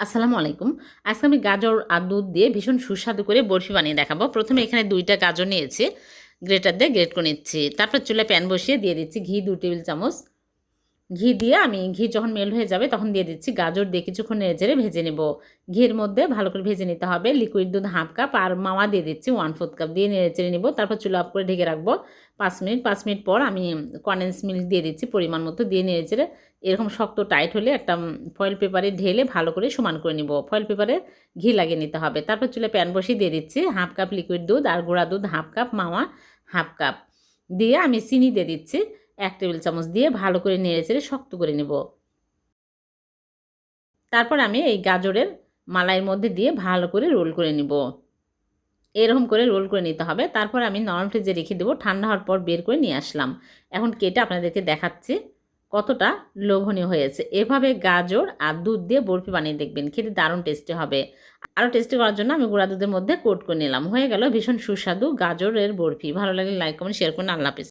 আসসালামু আলাইকুম। আজকে আমি গাজর আর দুধ দিয়ে ভীষণ সুস্বাদু করে বরফি বানিয়ে দেখাবো। প্রথমে এখানে ২ টা গাজর নিয়েছি, গ্রেটার দিয়ে গ্রেট করে নিচ্ছি। তারপর চুলায় প্যান বসিয়ে দিয়ে দিচ্ছি ঘি ২ টেবিল চামচ। ঘি দিয়ে ঘি যখন মেল্ট হয়ে যাবে তখন দিয়ে দিচ্ছি গাজর দিয়ে কিছুক্ষণ নেড়েচেড়ে ভেজে নেব। ঘির মধ্যে ভালো করে ভেজে নিতে হবে। লিকুইড দুধ 1/2 কাপ আর মাওয়া দিয়ে দিচ্ছি 1/4 কাপ দিয়ে নেড়েচেড়ে নিব। তারপর চুলা অফ করে ঢেকে রাখবো ৫ মিনিট। ৫ মিনিট পর আমি কনডেন্স মিল্ক দিয়ে দিচ্ছি পরিমাণ মতো, দিয়ে নেড়েচেড়ে এরকম শক্ত টাইট হলে একটা ফয়েল পেপারে ঢেলে ভালো করে সমান করে নিব। ফয়েল পেপারে ঘি লাগিয়ে নিতে হবে। তারপর চুলায় প্যান বসিয়ে দিয়ে দিচ্ছি 1/2 কাপ লিকুইড দুধ আর গুঁড়া দুধ 1/2 কাপ, মাওয়া 1/2 কাপ দিয়ে আমি চিনি দিয়ে দিচ্ছি ১ টেবিল চামচ দিয়ে ভালো করে নেড়েচেড়ে শক্ত করে নেব। তারপর আমি এই গাজরের মালাইয়ের মধ্যে দিয়ে ভালো করে রোল করে নিব। এরকম করে রোল করে নিতে হবে। তারপর আমি নরম ফ্রিজে রেখে দেবো। ঠান্ডা হওয়ার পর বের করে নিয়ে আসলাম। এখন কেটে আপনাদেরকে দেখাচ্ছি কতটা লোভনীয় হয়েছে। এভাবে গাজর আর দুধ দিয়ে বরফি বানিয়ে দেখবেন। খেতে দারুণ টেস্টি হবে। আরও টেস্টি করার জন্য আমি গুঁড়া দুধের মধ্যে কোট করে নিলাম। হয়ে গেল ভীষণ সুস্বাদু গাজরের বরফি। ভালো লাগলে লাইক, কমেন্ট, শেয়ার করুন। আল্লাহ হাফেজ।